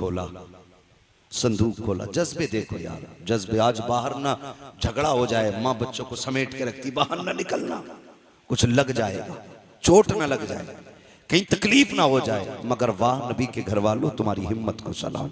खोला, संदूक खोला। जज्बे देखो यार, जज्बे। आज बाहर ना झगड़ा हो जाए, माँ बच्चों को समेट के रखती, बाहर ना निकलना, कुछ लग जाएगा, चोट ना लग जाए, कहीं तकलीफ ना हो जाए। मगर वाह नबी के घर वालों, तुम्हारी हिम्मत को सलाम।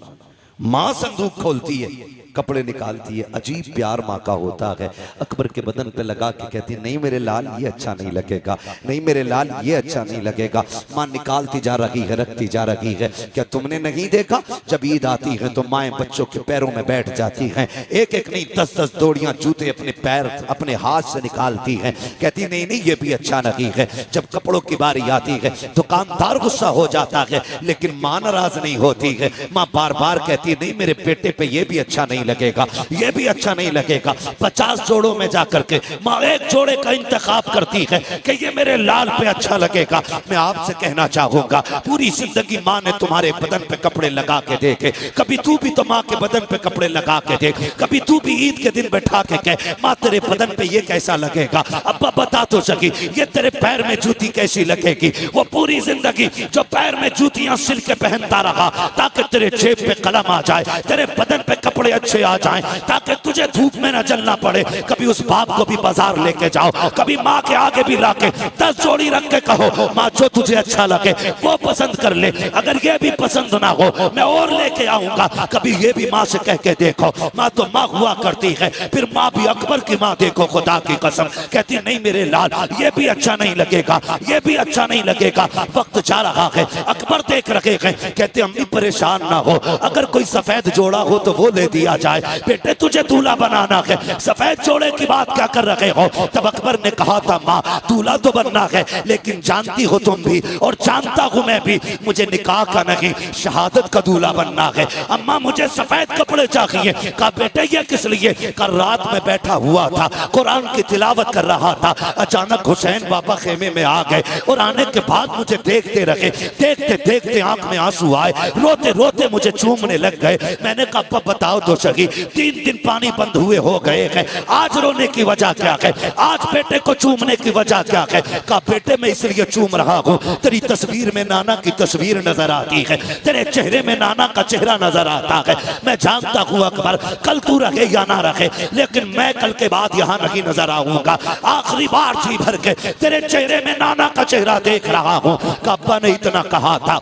माँ संदूक खोलती है, कपड़े निकालती है, अजीब प्यार माँ का होता है। अकबर के बदन पे लगा के कहती है, नहीं मेरे लाल ये अच्छा नहीं लगेगा, नहीं मेरे लाल ये अच्छा नहीं लगेगा। माँ निकालती जा रही है, रखती जा रही है। क्या तुमने नहीं देखा, जब ईद आती है तो माएँ बच्चों के पैरों में बैठ जाती हैं, एक एक नहीं 10-10 जोड़ियां जूते अपने पैर अपने हाथ से निकालती हैं। कहती नहीं नहीं ये भी अच्छा नहीं है। जब कपड़ों की बारी आती है दुकानदार गुस्सा हो जाता है, लेकिन माँ नाराज नहीं होती है। माँ बार बार कहती है, नहीं मेरे बेटे पे ये भी अच्छा नहीं लगेगा, ये भी अच्छा नहीं लगेगा। 50 जोड़ों में जाकर के माँ एक जोड़े का इंतखाब करती है कि ये मेरे लाल पे अच्छा लगेगा। मैं आपसे कहना चाहूंगा, पूरी जिंदगी माँ ने तुम्हारे बदन पे कपड़े लगा के देखे, कभी तू भी तो माँ के बदन पे कपड़े लगा के देख, कभी तू भी ईद के दिन बैठा के कह, माँ तेरे बदन पे ये कैसा लगेगा। अब्बा बता तो सकी, ये तेरे पैर में जूती कैसी लगेगी। वो पूरी जिंदगी जो पैर में जूतियां सिल के पहनता रहा, ताकि तेरे जेब पे कलम आ जाए, तेरे बदन पे कपड़े अच्छे आ जाएं, ताकि तुझे धूप में न जलना पड़े। कभी उस बाप को भी बाजार लेके जाओ, कभी माँ के आगे भी लाके 10 जोड़ी रख के कहो, माँ जो तुझे अच्छा लगे वो पसंद कर ले, अगर ये भी पसंद ना हो मैं और लेके आऊंगा। कभी ये भी माँ से कह के देखो, माँ तो माँ हुआ करती है। फिर माँ भी, अकबर की माँ देखो, खुदा की कसम कहती है, नहीं मेरे लाल ये भी अच्छा नहीं लगेगा, ये भी अच्छा नहीं लगेगा। वक्त जा रहा है, अकबर देख रखे हैं, कहते अम्मी परेशान ना हो, अगर कोई सफेद जोड़ा हो तो वो ले दिया जाए, बेटे तुझे दूल्हा बनाना है, सफेद जोड़े की बात क्या कर रहे हो। तब अकबर ने कहा था, माँ दूल्हा तो बनना है, लेकिन जानती हो तुम भी और जानता हूं मैं भी, मुझे निकाह का नहीं शहादत का दूल्हा बनना है। अम्मा मुझे सफेद कपड़े चाहिए। कहा बेटे ये किस लिए। कहा रात में बैठा हुआ था, कुरान की तिलावत कर रहा था, अचानक हुसैन बाबा खेमे में आ गए और आने के बाद मुझे देखते रहे, देखते देखते आंख में आंसू आए, रोते रोते मुझे चूमने लग गए। मैंने कहा बताओ तो सही, 3 दिन पानी बंद हुए हो गए हैं, आज रोने की वजह क्या है, आज बेटे को चूमने की वजह क्या है। कहा बेटे मैं इसलिए चूम रहा हूँ, तेरी तस्वीर में नाना की तस्वीर नजर आती है, तेरे चेहरे में नाना का चेहरा नजर आता है। मैं जानता हूँ अकबर कल तू रखे या ना रखे, लेकिन मैं कल के बाद यहाँ नहीं नजर आऊंगा। आखिरी बार जी भर के तेरे चेहरे में नाना का चेहरा देख रहा हूँ। अब्बा ने इतना कहा था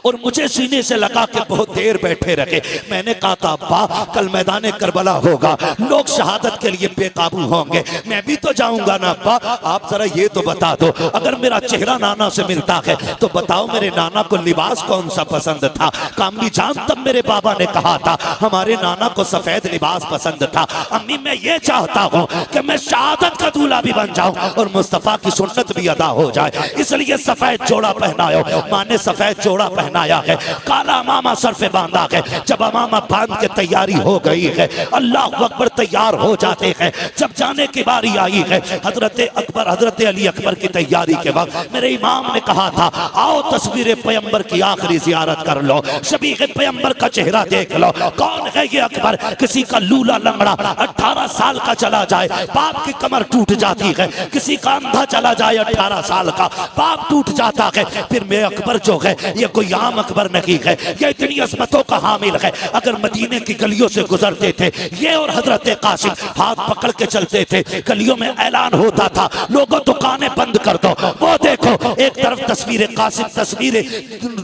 और मुझे सीने से लगा के बहुत देर बैठे रखे। मैंने कहा था अब्बा कल मैदान करबला होगा, लोग शहादत के लिए बेकाबू होंगे, मैं भी तो जाऊंगा ना अब्बा। आप जरा ये तो बता दो, अगर मेरा चेहरा नाना से मिलता है तो बताओ मेरे नाना को लिबास कौन सा पसंद था। कामली जान तब मेरे बाबा ने कहा था हमारे नाना को सफेद लिबास पसंद था। अम्मी मैं ये चाहता हूँ कि मैं शहादत का दूल्हा भी बन जाऊं और मुस्तफा की सुन्नत भी अदा हो जाए, इसलिए सफेद जोड़ा पहनायो। माँ ने सफेद जोड़ा पहनाया है, काला अमामा सर पे बांधा है। जब अमामा बांध के तैयारी हो गई है, अल्लाह अकबर तैयार हो जाते हैं। जब जाने की बारी आई है, हजरत अकबर हजरत अली अकबर की तैयारी के वक्त मेरे इमाम ने कहा था आओ तस्वीर पैगंबर की आखिरी जियारत कर लो, शबीह पैगंबर का चेहरा देख लो। कौन है ये अकबर। किसी का लूला लंगड़ा 18 साल का चला जाए, बाप की कमर टूट जाती है, किसी का अंधा चला जाए 18 साल का, बाप टूट जाता है। फिर मैं अकबर जो है ये कोई आम अकबर नहीं है, ये इतनी अजमतों का हामिल है। अगर मदीने की गलियों से गुजरते थे ये और हजरत कासिम हाथ पकड़ के चलते थे, गलियों में ऐलान होता था लोगों दुकानें बंद कर दो। वो देखो एक तरफ तस्वीर कासिम, तस्वीर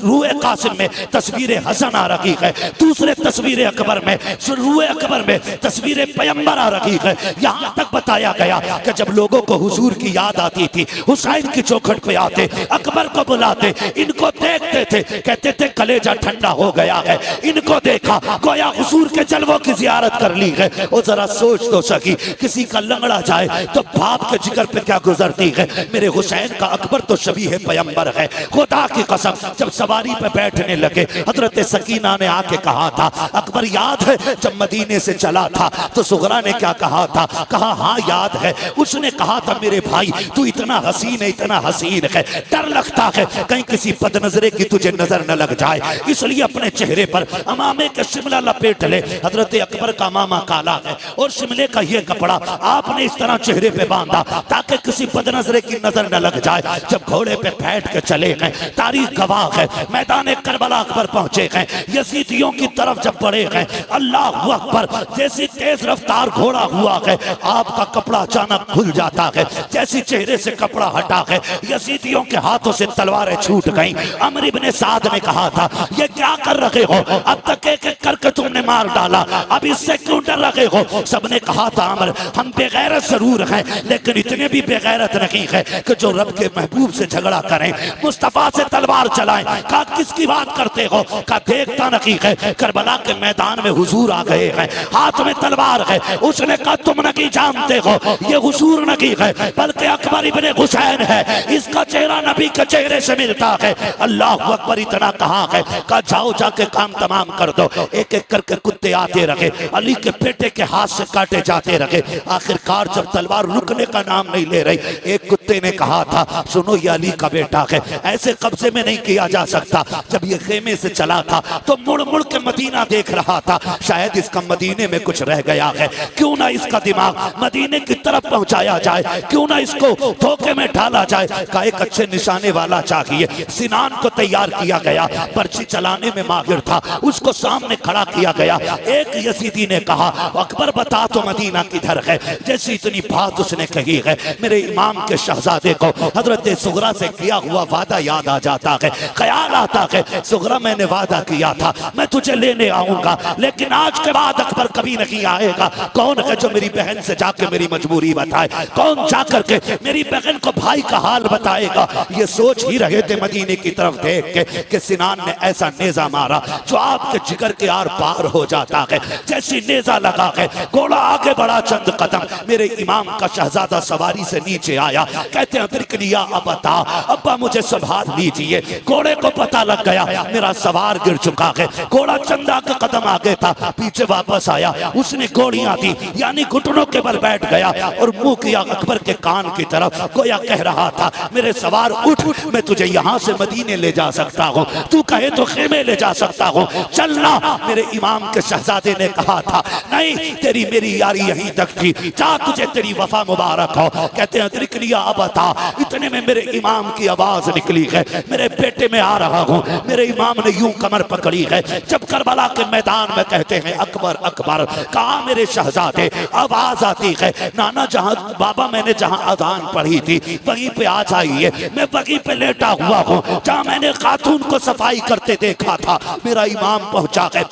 रूए कासिम में तस्वीर हसन आ रही है, दूसरे तस्वीर अकबर में रूए अकबर में तस्वीर पैगंबर आ रही है। यहाँ तक बताया गया कि जब लोगों को हुजूर की याद आती थी हुसैन की चौखट पे आते, अकबर को बुलाते, इनको देखते थे, कहते थे कलेजा ठंडा हो गया है, इनको देखा गोया हुजूर के जलवों की जियारत कर ली है। और जरा सोच तो सकी किसी का लंगड़ा जाए तो बाप के जिगर पे क्या गुजरती है। मेरे हुसैन का अकबर तो शबीह पैगंबर है, खुदा की कसम। जब सवारी पे बैठने लगे हजरत सकीना ने आके कहा था अकबर याद है जब मदीने से चला था तो सुगरा ने क्या कहा था। कहा हाँ याद है। उसने कहा था मेरे भाई तू इतना हसीन है, इतना हसीन है, डर लगता है कहीं किसी बदनजरे की तुझे नजर न लग जाए, इसलिए अपने चेहरे पर अमामे के शिमला लपेट ले। हजरत अकबर का मामा काला है और शिमले का ये कपड़ा आपने इस तरह चेहरे पे बांधा ताकि किसी बदनजरे की नजर न लग जाए। जब घोड़े पे बैठ के चले गए, तारीख गवाह है, मैदान करबला अकबर पहुंचे गए, यजीदियों की तरफ जब बढ़े गए, अल्लाह अकबर, जैसी तेज रफ्तार घोड़ा हुआ है, आपका कपड़ा अचानक खुल जाता है। जैसी चेहरे से कपड़ा हटा है, यजीदियों के हाथों से तलवारें छूट गईं। अमर इब्ने साद ने कहा था, ये क्या कर रहे हो, अब तक एक एक करके तुमने मार डाला, अब इससे क्यों डर रहे हो। सबने कहा था, अमर हम बेगैरत जरूर हैं लेकिन इतने भी बेगैरत नहीं है कि जो रब के महबूब से झगड़ा करें, मुस्तफा से तलवार चलाएं। कहा किसकी बात करते हो, कहा देखता नहीं है करबला के मैदान में हुजूर आ गए हैं, हाथ में तलवार है। उसने कहा तुम नहीं जानते हो ये हुजूर नहीं है बल्कि अकबर इब्ने हुसैन है, इसका चेहरा नबी के चेहरे से मिलता है। अल्लाह अकबर इतना कहा है, कहा जाओ जाके काम तमाम कर दो। एक एक करके कुत्ते आते रहे, अली के बेटे के हाथ से काटे जाते रहे। आखिरकार जब तलवार रुकने का नाम नहीं ले रही, एक कुत्ते ने कहा था, सुनो ये अली का बेटा है, ऐसे कब्जे में नहीं किया जा सकता। जब ये खेमे से चला था तो मुड़ मुड़ के मदीना देख रहा था, शायद इसका मदीने में कुछ रह गया है, क्यों ना इसका दिमाग मदीने की तरफ पहुंचाया जाए, क्यों ना इसको धोखे में डाला जाए। का एक अच्छे निशाने वाला चाहिए। सिनान को तैयार किया गया, पर्ची चलाने में माहिर था, उसको सामने खड़ा किया गया। एक यजीदी ने कहा, अकबर बता तो मदीना किधर है। जैसी इतनी बात उसने कही है, मेरे इमाम के शहजादे को हजरत सुगरा से किया हुआ वादा याद आ जाता है। ख्याल आता है, सुगरा मैंने वादा किया था मैं तुझे लेने आऊंगा, लेकिन आज के बाद अकबर कभी नहीं आएगा। कौन है जो मेरी बहन से जाके मेरी मजबूरी बताए, कौन जाकर के मेरी बहन को भाई का हाल बताएगा। ये सोच ही रहे थे मदीने की तरफ देख के कि सिनान ने ऐसा नेजा मारा जो आपके जिगर के आर पार हो जाता है। जैसी नेजा लगा है, घोड़ा आगे बढ़ा चंद कदम, मेरे इमाम का शहजादा सवारी से नीचे आया। कहते हैं अदरिकनी या अबता, अब्बा मुझे संभाल लीजिए। घोड़े को पता लग गया मेरा सवार गिर चुका है। घोड़ा चंदा का कदम आगे था, पीछे वापस आया, उसने गोलियां दी, यानी घुटनों के बल बैठ गया और मुंह किया अकबर के कान की तरफ, गोया कह रहा था, मेरे सवार उठ, मैं तुझे यहाँ से मदीने ले जा सकता हूँ, तू कहे तो खेमे ले जा सकता हूँ, चलना। मेरे इमाम के शहजादे ने कहा था, नहीं तेरी मेरी यारी यहीं तक थी, जा तुझे तेरी वफा मुबारक हो। कहते हैं अदरिकनी या अबता, इतने में मेरे इमाम की आवाज निकली है, मेरे बेटे में आ रहा हूँ। मेरे इमाम ने यूं कमर पकड़ी है। जब करबला के मैदान में कहते हैं अकबर अकबर, कहा मेरे शहजादे, आवाज आती है, नाना जहां बाबा मैंने जहां अजान पढ़ी थी वहीं पे आ जाइए। मैं वहीं पे लेटा हुआ हूँ जहां मैंने खातून को सफाई करते देखा था। मेरा इमाम पहुंचा है,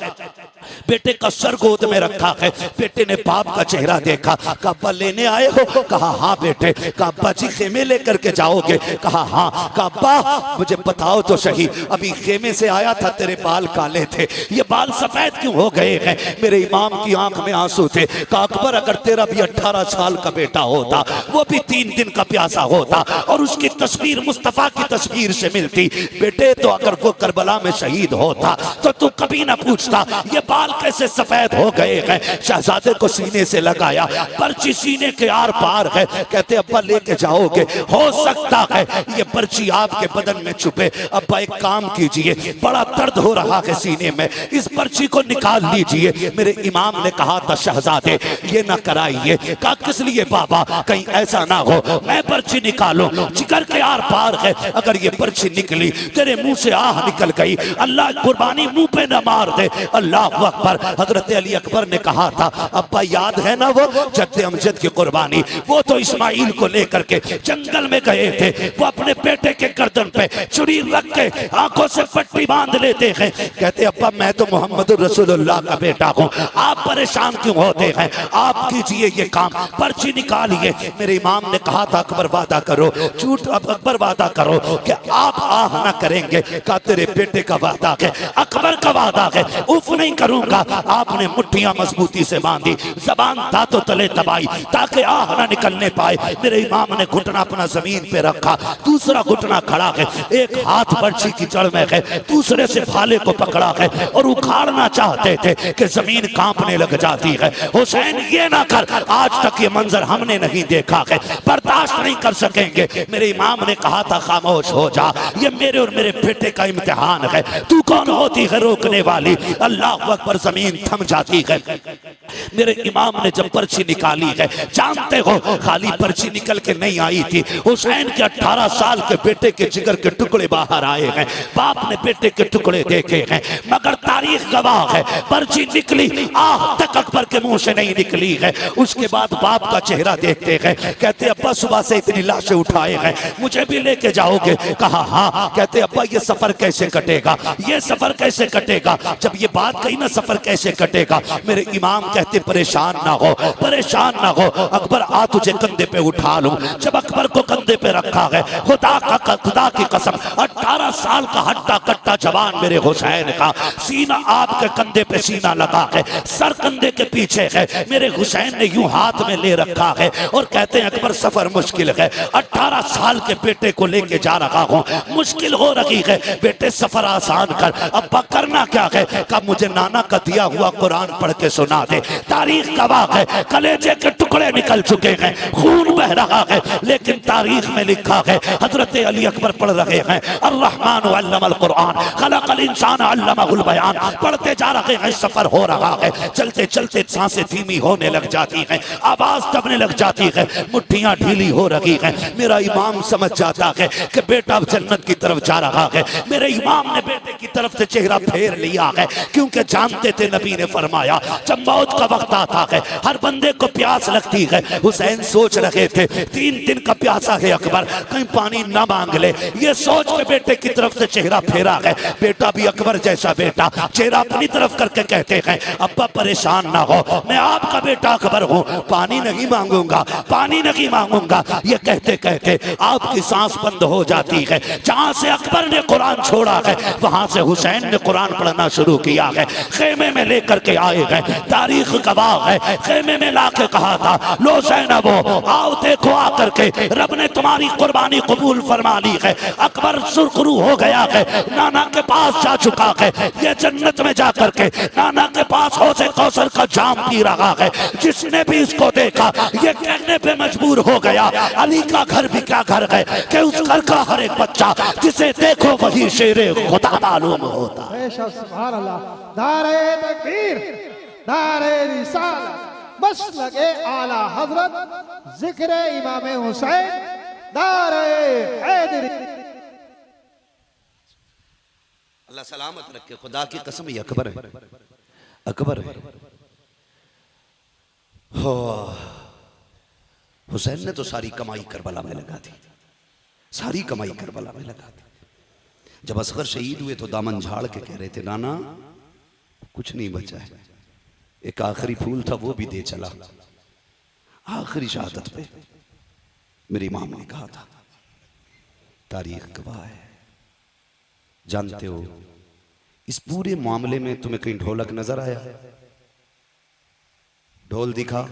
बेटे का सर गोद में रखा है। बेटे ने बाप का चेहरा देखा, कहा अब्बा लेने आए हो, कहा हाँ बेटे। कहा अब्बा जी खेमे लेकर के जाओगे, कहा हाँ। कहा अब्बा मुझे बताओ तो सही, अभी खेमे से आया था तेरे बाल काले थे, ये बाल सफेद क्यों हो गए हैं। मेरे इमाम की आंख में आंसू थे। कहा अकबर अगर तेरा भी 18 साल का बेटा होता, वो भी 3 दिन का प्यासा होता और उसकी तस्वीर मुस्तफा की तस्वीर से मिलती, बेटे तो अगर वो करबला में शहीद होता तो तू कभी ना पूछता ये बाल कैसे सफेद हो गए हैं। शहजादे को सीने से लगाया, पर्ची सीने के आर पार है। कहते अब्बा लेके जाओगे, हो सकता है ये पर्ची आपके बदन में छुपे। अब्बा एक काम कीजिए, बड़ा दर्द हो रहा है सीने में, इस पर्ची को निकाल लीजिए। मेरे इमाम ने कहा था शहजादे ये ना कराइए। कहा किस लिए बाबा, कहीं ऐसा ना हो मैं पर्ची निकालूं, जिगर के आर पार है, अगर ये पर्ची निकली तेरे मुंह से आह निकल गई, अल्लाह कुर्बानी मुंह पे न मार दे। अल्लाह अकबर। हजरत अली अकबर ने कहा था अब्बा याद है ना वो जद्दे अमजद की कुर्बानी, वो तो इस्माइल को लेकर के जंगल में गए थे, वो अपने बेटे के गर्दन पे छुरी रख के आंखों से पट्टी बांध लेते हैं। कहते अब्बा मैं तो मोहम्मद रसूलुल्लाह का बेटा हूँ, आप परेशान क्यों होते हैं, आप कीजिए ये काम, पर्ची निकालिए। मेरे इमाम ने कहा था अकबर वादा करो, झूठ अकबर वादा करो कि आप आह ना करेंगे। कहा तेरे बेटे का वादा है, अकबर का वादा है, उफ नहीं करूंगा। लूंगा। आपने मुट्ठियां मजबूती से बांधी, जबान दांतों तले दबाई ताकि आह ना निकलने पाए। मेरे इमाम ने घुटना अपना जमीन पे रखा, दूसरा घुटना खड़ा है, एक हाथ बर्छी की जड़ में है, दूसरे से भाले को पकड़ा है और उखाड़ना चाहते थे कि जमीन कांपने लग जाती है। हुसैन ये ना कर, आज तक ये मंजर हमने नहीं देखा है, बर्दाश्त नहीं कर सकेंगे। मेरे इमाम ने कहा था खामोश हो जा, ये मेरे और मेरे बेटे का इम्तिहान है। तू कौन होती है रोकने वाली? अल्लाह अकबर, जमीन थम जाती है। मेरे इमाम ने जब पर्ची निकाली है, जानते हो खाली पर्ची निकल के नहीं आई थी, हुसैन के 18 साल के बेटे के जिगर के टुकड़े बाहर आए हैं। बाप ने बेटे के टुकड़े देखे हैं, मगर तारीख गवाह है पर्ची निकली आह तक अकबर के मुंह से नहीं निकली है। उसके बाद बाप का चेहरा देखते हैं, कहते अब्बा सुबह से इतनी लाशें उठाए हैं, मुझे भी लेके जाओगे? कहा हाँ। कहते अब्बा ये सफर कैसे कटेगा, ये सफर कैसे कटेगा? जब ये बात कही ना सफर कैसे कटेगा, मेरे इमाम कहते परेशान ना हो, परेशान ना हो, अकबर आ तुझे कंधे पे उठा लूं। जब अकबर को कंधे पे रखा है, खुदा की कसम 18 साल का हट्टा कट्टा जवान मेरे हुसैन का, सीना आपके कंधे पे सीना लगा है, सर कंधे के पीछे है, मेरे हुसैन ने यूं हाथ में ले रखा है और कहते हैं अकबर सफर मुश्किल है, 18 साल के बेटे को लेके जा रहा हूं, मुश्किल हो रही है, बेटे सफर आसान कर। अब्बा करना क्या है? कब मुझे नाना का दिया हुआ कुरान पढ़ के सुना दे। तारीख गवाह है, कलेजे के टुकड़े निकल चुके हैं, खून बह रहा है, लेकिन तारीख में लिखा है हजरत अली अकबर पढ़ रहे हैं अर्रहमान अल्लमल कुरान खलकल इंसान अल्लमहुल बयान, पढ़ते जा रहे हैं, सफर हो रहा है, चलते चलते सांसें धीमी होने लग जाती हैं, आवाज दबने लग जाती है, मुट्ठियां ढीली हो रही हैं। मेरा इमाम समझ जाता है कि बेटा जन्नत की तरफ जा रहा है। मेरे इमाम ने बेटे की तरफ से चेहरा फेर लिया है, क्योंकि जानते थे नबी ने फरमाया जब मौत का वक्त आता है हर बंदे को प्यास लगती है। हुसैन सोच रहे थे 3 दिन का प्यासा है अकबर, कहीं पानी ना मांग ले, ये सोच के बेटे की तरफ से चेहरा फेरा है। बेटा भी अकबर जैसा बेटा, चेहरा अपनी तरफ करके कहते हैं अब्बा परेशान ना हो, मैं आपका बेटा अकबर हूँ, पानी नहीं मांगूंगा, पानी नहीं मांगूंगा। ये कहते कहते आपकी सांस बंद हो जाती है। जहां से अकबर ने कुरान छोड़ा है वहां से हुसैन ने कुरान पढ़ना शुरू किया है। खेमे में लेकर के आए हैं, तारीख गवाह है, खेमे में लाके कहा था लो ज़ैनबो आओ देखो आकर के रब ने तुम्हारी कुर्बानी कबूल फरमा ली है। अकबर सुरखरू हो गया है, नाना के पास जा चुका है, ये जन्नत में जाकर के नाना के पास हौज़े कौसर का जाम पी रहा है। जिसने भी इसको देखा ये कहने पे मजबूर हो गया अली का घर भी क्या घर है कि उस घर का हर एक बच्चा जिसे देखो वही शेरे खुदा मालूम होता है। सुभान अल्लाह, नारे तकबीर, नारे रिसालत, बस लगे आला हजरत, जिक्र इमाम हुसैन, नारे हैदरी। अल्लाह सलामत रखे, खुदा की कसम ये अकबर है, अकबर है। हो हुसैन ने तो सारी कमाई करबला में लगा दी, सारी कमाई करबला में लगा दी। जब असगर शहीद हुए तो दामन झाड़ के कह रहे थे नाना कुछ नहीं बचा है, एक आखिरी फूल था वो भी दे चला। आखिरी शहादत पे मेरे इमाम ने कहा था, तारीख गवाह है। जानते हो इस पूरे मामले में तुम्हें कहीं ढोलक नजर आया? ढोल दिखा?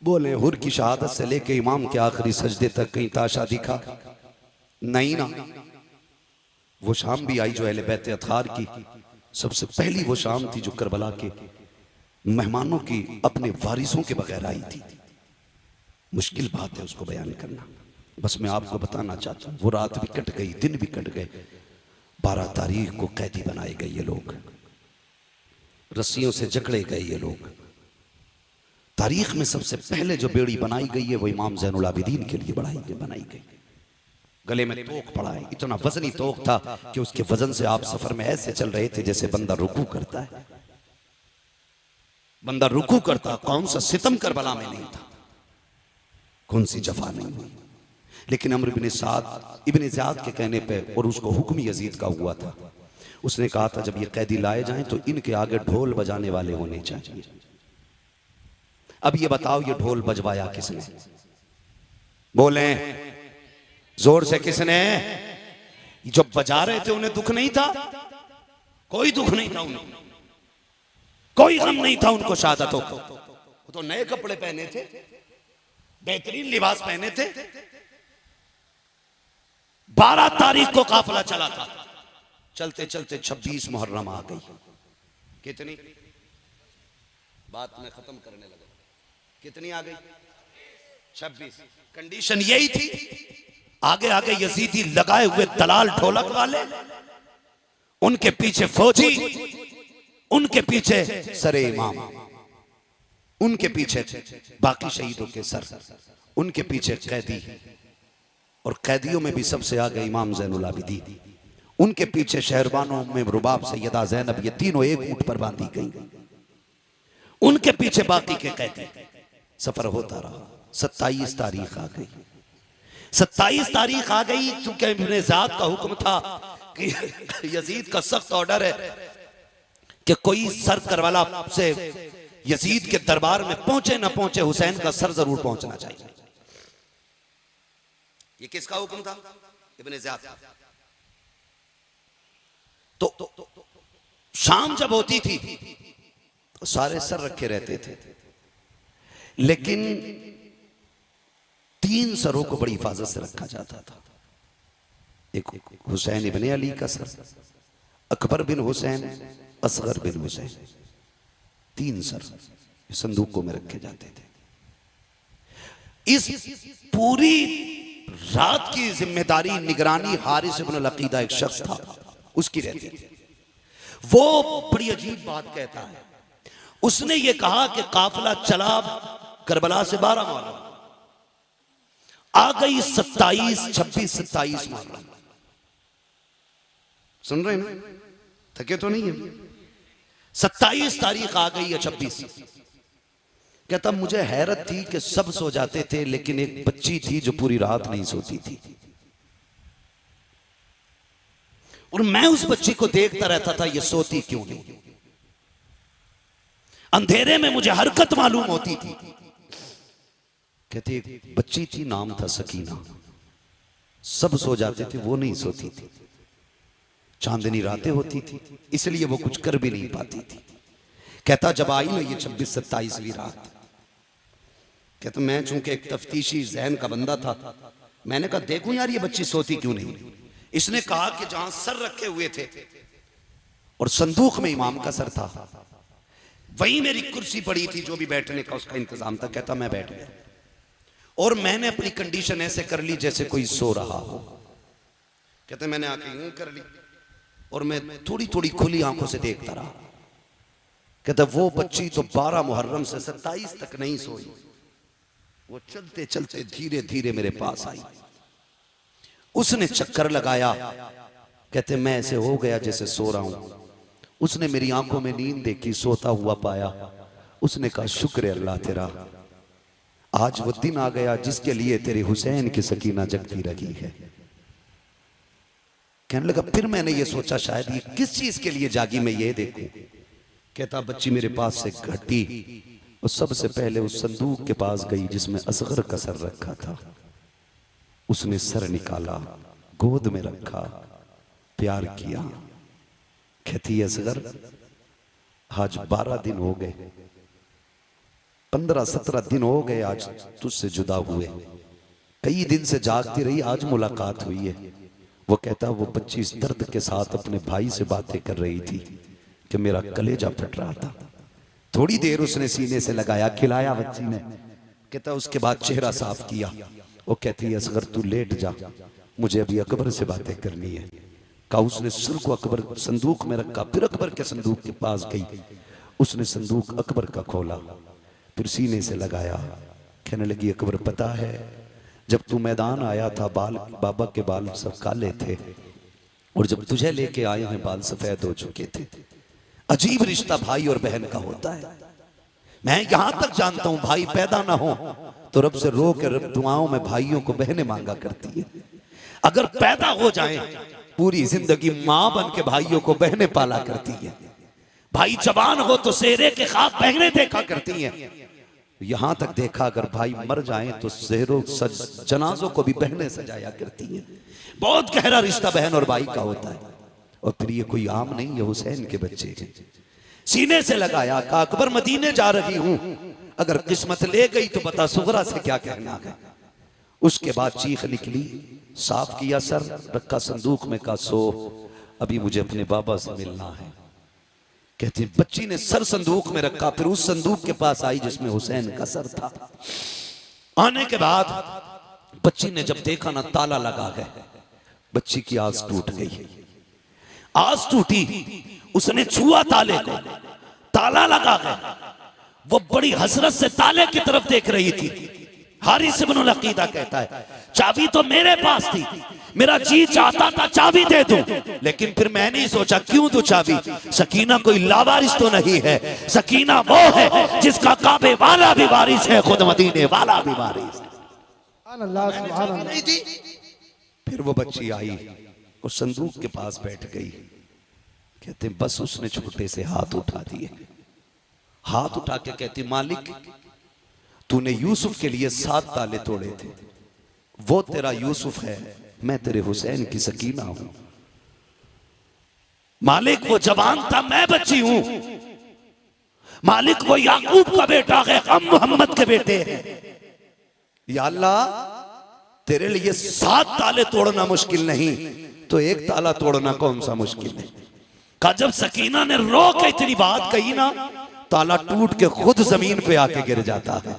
बोले हुर की शहादत से लेके इमाम के आखिरी सजदे तक कहीं ताशा दिखा? नहीं ना। वो शाम भी आई जो अहले बैत अतहार की सबसे पहली वो शाम थी जो करबला के मेहमानों की अपने वारिसों के बगैर आई थी। मुश्किल बात है उसको बयान करना, बस मैं आपको बताना चाहता हूं वो रात भी कट गई, दिन भी कट गए। 12 तारीख को कैदी बनाए गए ये लोग, रस्सियों से जकड़े गए ये लोग। तारीख में सबसे पहले जो बेड़ी बनाई गई है वो इमाम ज़ैनुल आबिदीन के लिए बनाई गई। गले में तोक पड़ा है, इतना वजनी तोक था कि उसके वजन से आप सफर में ऐसे चल रहे थे जैसे बंदा रुकू करता है। बंदा रुकू करता, कौन सा सितम करबला में नहीं था, कौन सी जफा नहीं हुई। लेकिन अम्र इब्न ज़ियाद के कहने पे, और उसको हुक्म यजीद का हुआ था, उसने कहा था जब ये कैदी लाए जाएं तो इनके आगे ढोल बजाने वाले होने चाहिए। अब ये बताओ ये ढोल बजवाया किसने? बोले जोर से किसने? जो बजा रहे थे उन्हें दुख नहीं था? कोई दुख नहीं था उन्हें। कोई गम नहीं था उनको शहादतों को। वो तो नए कपड़े पहने थे, बेहतरीन लिबास पहने थे। 12 तारीख को काफिला चला था। चलते चलते 26 मुहर्रम आ गई। कितनी बात मैं खत्म करने लगा, कितनी आ गई? 26। कंडीशन यही थी, आगे आगे यजीदी लगाए हुए दलाल ढोलक वाले, उनके पीछे फौजी, उनके पीछे सरे इमाम, उनके पीछे बाकी शहीदों के सर, उनके पीछे कैदी, और कैदियों में भी सबसे आगे इमाम ज़ैनुल आबिदीन, उनके पीछे शहरबानों में रुबाब सैयदा ज़ैनब, ये तीनों एक ऊंट पर बांधी गई, उनके पीछे बाकी के कैदी। सफर होता रहा। 27 तारीख आ गई। 27 तारीख आ गई, चूंकि इब्ने ज़ियाद का हुक्म था कि यजीद का सख्त ऑर्डर है कि कोई सर करवाला से यजीद के दरबार में पहुंचे ना पहुंचे, हुसैन का सर जरूर पहुंचना चाहिए। ये किसका हुक्म था? Ibn Ziyad. तो शाम जब होती थी तो सारे सर रखे रहते थे, लेकिन 3 सरों को बड़ी हिफाजत से रखा जाता था। एक हुसैन इब्ने अली का सर, अकबर बिन हुसैन, असगर बिन हुसैन, 3 सर संदूकों में रखे जाते थे। इस पूरी रात की जिम्मेदारी, निगरानी हारिस इब्न अल-अकीदा एक शख्स था, उसकी रहती थी। वो बड़ी अजीब बात कहता है। उसने ये कहा कि काफिला चला करबला से 12 मुहर्रम, आ गई 27, 26, 27 मुहर्रम। सुन रहे हैं ना? थके तो नहीं है? 27 तारीख आ गई है, 26। कहता मुझे हैरत थी कि सब सो जाते थे, लेकिन एक बच्ची थी जो पूरी रात नहीं सोती थी, और मैं उस बच्ची को देखता रहता था, ये सोती क्यों नहीं। अंधेरे में मुझे हरकत मालूम होती थी। कहती एक बच्ची थी, नाम था सकीना, सब सो जाते थे, वो नहीं सोती थी। चांदनी रातें होती थी, इसलिए वो कुछ कर भी नहीं पाती थी। कहता जब आई ना ये 26-27वीं रात, कहता मैं चूंकि एक तफ्तीशी जहन का बंदा था, मैंने कहा देखूं यार ये बच्ची सोती क्यों नहीं। इसने कहा कि जहां सर रखे हुए थे और संदूक में इमाम का सर था, वहीं मेरी कुर्सी पड़ी थी, जो भी बैठने का उसका इंतजाम था। कहता मैं बैठ गया और मैंने अपनी कंडीशन ऐसे कर ली जैसे कोई सो रहा हो। कहते मैंने आके यूं कर ली और मैं थोड़ी थोड़ी खुली आंखों से देखता रहा। कहता वो बच्ची तो 12 मुहर्रम से 27 तक नहीं सोई, वो चलते चलते धीरे धीरे मेरे पास आई। उसने चक्कर लगाया, कहते मैं ऐसे हो गया जैसे सो रहा हूं। उसने मेरी आंखों में नींद देखी, सोता हुआ पाया। उसने कहा शुक्र है अल्लाह तेरा, आज वो दिन आ गया जिसके लिए तेरे हुसैन की सकीना जगती रही है। कहने लगा फिर मैंने ये सोचा शायद ये किस चीज के लिए जागी, मैं ये देखूं। कहता बच्ची मेरे पास से घटी और सबसे पहले उस संदूक के पास गई जिसमें असगर का सर रखा था। उसने सर निकाला, गोद में रखा, प्यार किया। कहती असगर आज 12 दिन हो गए, 15-17 दिन हो गए आज तुझसे जुदा हुए, कई दिन से जागती रही, आज मुलाकात हुई है। वो कहता वो बच्ची इस दर्द के साथ अपने भाई से बातें कर रही थी कि मेरा कलेजा फट रहा था। थोड़ी देर उसने सीने से लगाया, खिलाया बच्ची ने। कहता उसके बाद चेहरा साफ किया। वो कहती असगर तू लेट जा, मुझे अभी अकबर से बातें करनी है। कहा उसने सिर को अकबर संदूक में रखा, फिर अकबर के संदूक के पास गई। उसने संदूक अकबर का खोला, फिर सीने से लगाया। कहने लगी अकबर पता है जब तू मैदान आया था बाल बाबा के बाल सब काले थे, और जब तुझे लेके आए हैं बाल सफेद हो चुके थे। अजीब रिश्ता भाई और बहन का होता है। मैं यहां तक जानता हूं भाई पैदा ना हो तो रब से रो के रब दुआओं में भाइयों को बहनें मांगा करती है। अगर पैदा हो जाए पूरी जिंदगी मां बन के भाइयों को बहनें पाला करती है। भाई जवान हो तो सेहरे के ख्वाब बहनें देखा करती हैं। यहां तक देखा अगर भाई मर जाएं तो सेहरों जनाजों को भी बहनें सजाया करती हैं। बहुत गहरा रिश्ता बहन और भाई का होता है। और फिर ये कोई आम नहीं है, हुसैन के बच्चे हैं। सीने से लगाया, कहा अकबर मदीने जा रही हूं, अगर किस्मत ले गई तो बता सुगरा से क्या कहना है। उसके बाद चीख निकली, साफ किया सर, रखा संदूक में, कहा सो अभी मुझे अपने बाबा से मिलना है। कहती बच्ची ने सर संदूक में रखा, फिर उस संदूक के पास आई जिसमें हुसैन का सर था। आने के बाद बच्ची ने जब देखा ना ताला लगा है, बच्ची की आस टूट गई। आस टूटी, उसने छुआ ताले को, ताला लगा है। वो बड़ी हसरत से ताले की तरफ देख रही थी। हारिस इब्न अकीदा कहता है चाबी तो मेरे पास थी, मेरा जी चाहता था चाबी दे दूं, लेकिन फिर मैंने सोचा क्यों दूं चाबी, सकीना कोई लावारिस तो नहीं है, सकीना वो है जिसका काबे वाला भी वारिस है, खुद मदीने वाला भी वारिस है। फिर वो बच्ची आई और संदूक के पास बैठ गई। कहते बस उसने छोटे से हाथ उठा दिए, हाथ उठा के कहती मालिक तूने यूसुफ के लिए 7 ताले तोड़े थे, वो तेरा यूसुफ है, मैं तेरे हुसैन की सकीना हूं। मालिक वो जवान था, मैं बच्ची हूं। मालिक वो याकूब का बेटा है, हम मोहम्मद के बेटे हैं। या अल्लाह तेरे लिए 7 ताले तोड़ना मुश्किल नहीं, तो एक ताला तोड़ना कौन सा मुश्किल है। का जब सकीना ने रो के इतनी बात कही ना, ताला टूट के खुद जमीन पे आके गिर जाता है।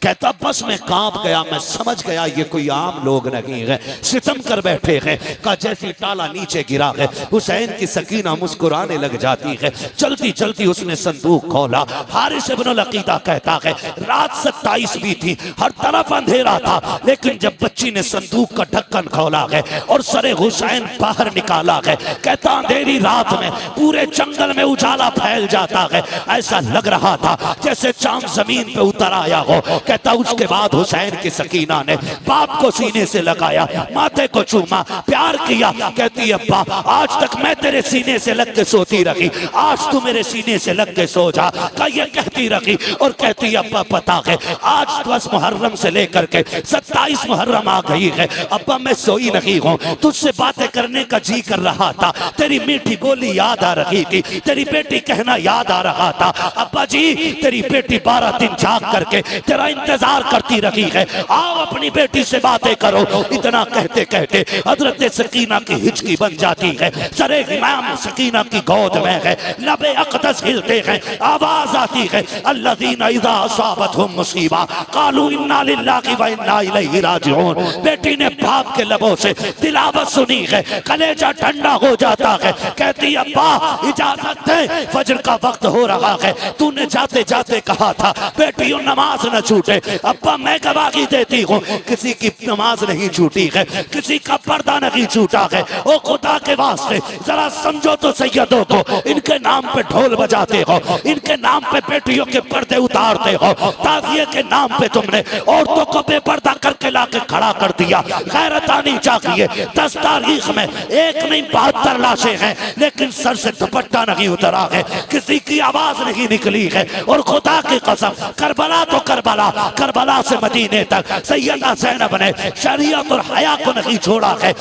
कहता बस मैं कांप गया, मैं समझ गया ये कोई आम लोग नहीं है, सितम कर बैठे हैं। का जैसे ताला नीचे गिरा है, हुसैन की सकीना मुस्कुराने लग जाती है। चलती चलती उसने संदूक खोला। हारिस इब्न अकीदा कहता है रात 27 भी थी, हर तरफ अंधेरा था, लेकिन जब बच्ची ने संदूक का ढक्कन खोला है और सरे हुसैन बाहर निकाला है, कहता अंधेरी रात में पूरे जंगल में उजाला फैल जाता है, ऐसा लग रहा था जैसे चांद जमीन पे उतर आया हो। कहता उसके बाद हुसैन की सकीना ने बाप को सीने से लगाया, माथे को चूमा, प्यार किया। कहती अब्बा आज तक मैं तेरे सीने से लग के सोती रही, आज तू मेरे सीने से लग के सो जा। का ये कहती रही और कहती अब्बा पता है आज 10 मुहर्रम से लेकर के 27 मुहर्रम आ गई है, अब्बा मैं सोई नहीं हूँ, तुझसे बातें करने का जी कर रहा था, तेरी मीठी बोली याद आ रही थी, तेरी बेटी कहना याद आ रहा था। अब्बा जी तेरी बेटी 12 दिन जाग करके तेरा इंतजार करती रही है, आओ अपनी बेटी से बातें करो। इतना कहते कहते हजरत सकीना की हिचकी बन जाती है, सरे इमाम सकीना की गोद में है, लबे अक़दस हिलते हैं, आवाज आती है अल्लज़ीना इज़ा असाबतहुम मुसीबा क़ालू इन्ना लिल्लाहि व इन्ना इलैहि राजिऊन। बेटी ने बाप के लबों से तिलावत सुनी है, कलेजा ठंडा हो जाता है। कहती अब्बा इजाजत दे, फजर का वक्त हो रहा है, तूने जाते जाते कहा था बेटियों नमाज न छूटे। अब्बा मैं गवाही देती हूँ किसी की नमाज नहीं छूटी है, किसी का पर्दा नहीं छूटा है। ओ खुदा के वास्ते जरा समझो तो सैयदों को, इनके नाम पे ढोल बजाते हो, इनके नाम पे बेटियों के पर्दे उतारते हो, ताज़िए के नाम पे तुमने औरतों को बेपर्दा करके लाके खड़ा कर दिया। गैरत आनी चाहिए। 10 तारीख में एक नहीं 72 लाशें हैं, लेकिन सर से दुपट्टा नहीं उतरा है, किसी की आवाज नहीं निकली है। और खुदा की कसम करबला तो करबला, करबला से मदीने तक सैयदा ज़ैनब ने शरीयत और हया को नहीं छोड़ा है।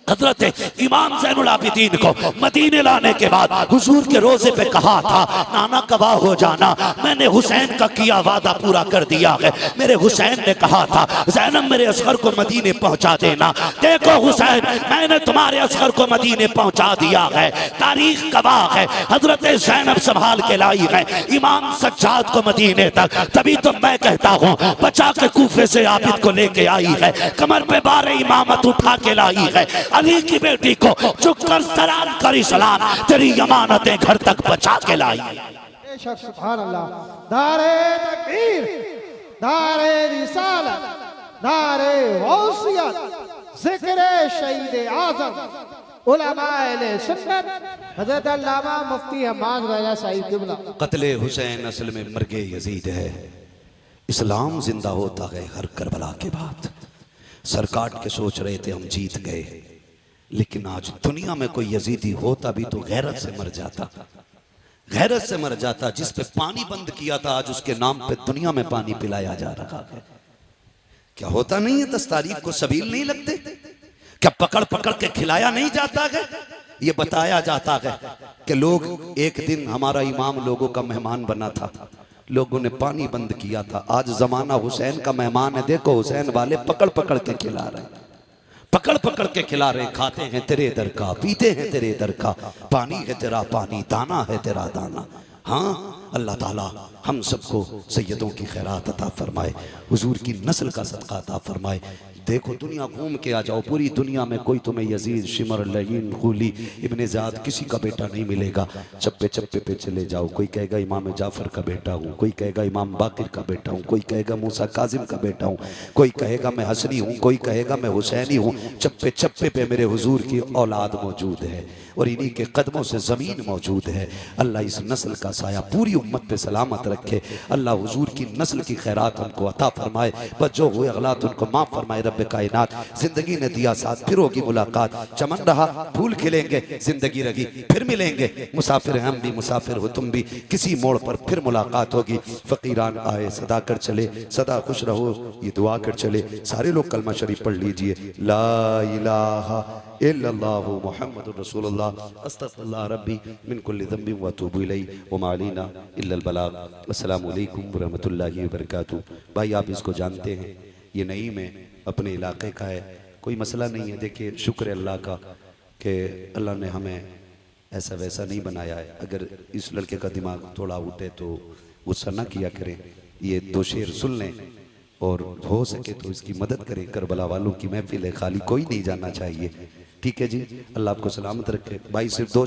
हजरत इमाम ज़ैनुल आबिदीन को मदीने लाने के बाद हुजूर के रोजे पे कहा था नाना गवाह हो जाना, मैंने हुसैन का किया वादा पूरा कर दिया है। मेरे हुसैन ने कहा था ज़ैनब मेरे असगर को मदीने पहुंचा देना। देखो हुसैन मैंने तुम्हारे असगर को मदीने पहुंचा दिया है, तारीख गवाह है। हजरत ज़ैनब संभाल के लाई है इमाम सज्जाद को मदीने तक, तभी तो मैं कहता हूँ बचा के कूफे से आबिद को लेके आई है, कमर पे बारे इमामत उठा के लाई है। अली की बेटी को झुककर सलाम करी सलाम, तेरी अमानतें घर तक बचा के लाई। बेशक सुभान अल्लाह। नारे तकबीर, नारे रिसालत, नारे गौसियत, जिक्र शहीद आज़म उलमाए सुन्नत हज़रत अल्लामा मुफ्ती हम्माद रज़ा साहिब क़िबला। क़त्ल हुसैन असल में मर्गे यजीद है। इस्लाम जिंदा होता है हर करबला के बाद। सर काट के सोच रहे थे हम जीत गए, लेकिन आज दुनिया में कोई यजीदी होता भी तो गैरत से मर जाता, गैरत से मर जाता। जिस पे पानी बंद किया था आज उसके नाम पे दुनिया में पानी पिलाया जा रहा है। क्या होता नहीं है 10 तारीख को सबील नहीं लगते? क्या पकड़ पकड़ के खिलाया नहीं जाता है? ये बताया जाता है कि लोग एक दिन हमारा इमाम लोगों का मेहमान बना था, लोगों ने पानी बंद किया था। आज जमाना हुसैन का मेहमान है, देखो हुसैन वाले पकड़ पकड़ के खिला रहे हैं, पकड़ पकड़ के खिला रहे हैं। खाते हैं तेरे दर का, पीते हैं तेरे दर का, पानी है तेरा पानी, दाना है तेरा दाना। हाँ, अल्लाह ताला हम सबको सैयदों की खैरात अता फरमाए, हुजूर की नस्ल का सदका अता फरमाए। देखो दुनिया घूम के आ जाओ, पूरी दुनिया में कोई तुम्हें यजीद, शिमर, लहीन, खूली, इब्ने ज़ाद किसी का बेटा नहीं मिलेगा। चप्पे चप्पे पे चले जाओ, कोई कहेगा इमाम जाफ़र का बेटा हूँ, कोई कहेगा इमाम बाकिर का बेटा हूँ, कोई कहेगा मूसा काजिम का बेटा हूँ, कोई कहेगा मैं हसनी हूँ, कोई कहेगा मैं हुसैनी हूँ। चप्पे चप्पे पे मेरे हुजूर की औलाद मौजूद है और इन्हीं के कदमों से ज़मीन मौजूद है। अल्लाह इस नस्ल का साया पूरी उम्मत पे सलामत रखे। अल्लाह हुजूर की नस्ल की खैरात उनको अता फरमाए, बस जो हुए अगलात उनको माफ़ फरमाए। रब्बे कायनात जिंदगी ने दिया साथ, फिर होगी मुलाकात। चमन रहा फूल खिलेंगे, जिंदगी रही फिर मिलेंगे। मुसाफिर हम भी, मुसाफिर हो तुम भी, किसी मोड़ पर फिर मुलाकात होगी। फ़कीरान आए सदा कर चले, सदा खुश रहो ये दुआ कर चले। सारे लोग कलमा शरीफ पढ़ लीजिए, ला इलाहा इल्लल्लाहु मुहम्मदुर रसूलुल्लाह, अस्तगफिरुल्लाह रब्बी मिन कुल्लि ज़ंबिन व अतूबु इलैहि व मा अलैना इल्लल बलाग। अस्सलामु अलैकुम व रहमतुल्लाहि व बरकातुहू। भाई आप इसको जानते हैं, ये नई में अपने इलाके का है, कोई मसला नहीं है। देखिए शुक्र है अल्लाह का कि अल्लाह ने हमें ऐसा वैसा नहीं बनाया है। अगर इस लड़के का दिमाग थोड़ा उठे तो गुस्सा ना किया करें, ये दो शेर सुन लें और हो सके तो इसकी मदद करें। करबला वालों की महफिल है, खाली कोई नहीं जाना चाहिए। ठीक है जी, अल्लाह आपको सलामत रखे। भाई सिर्फ दो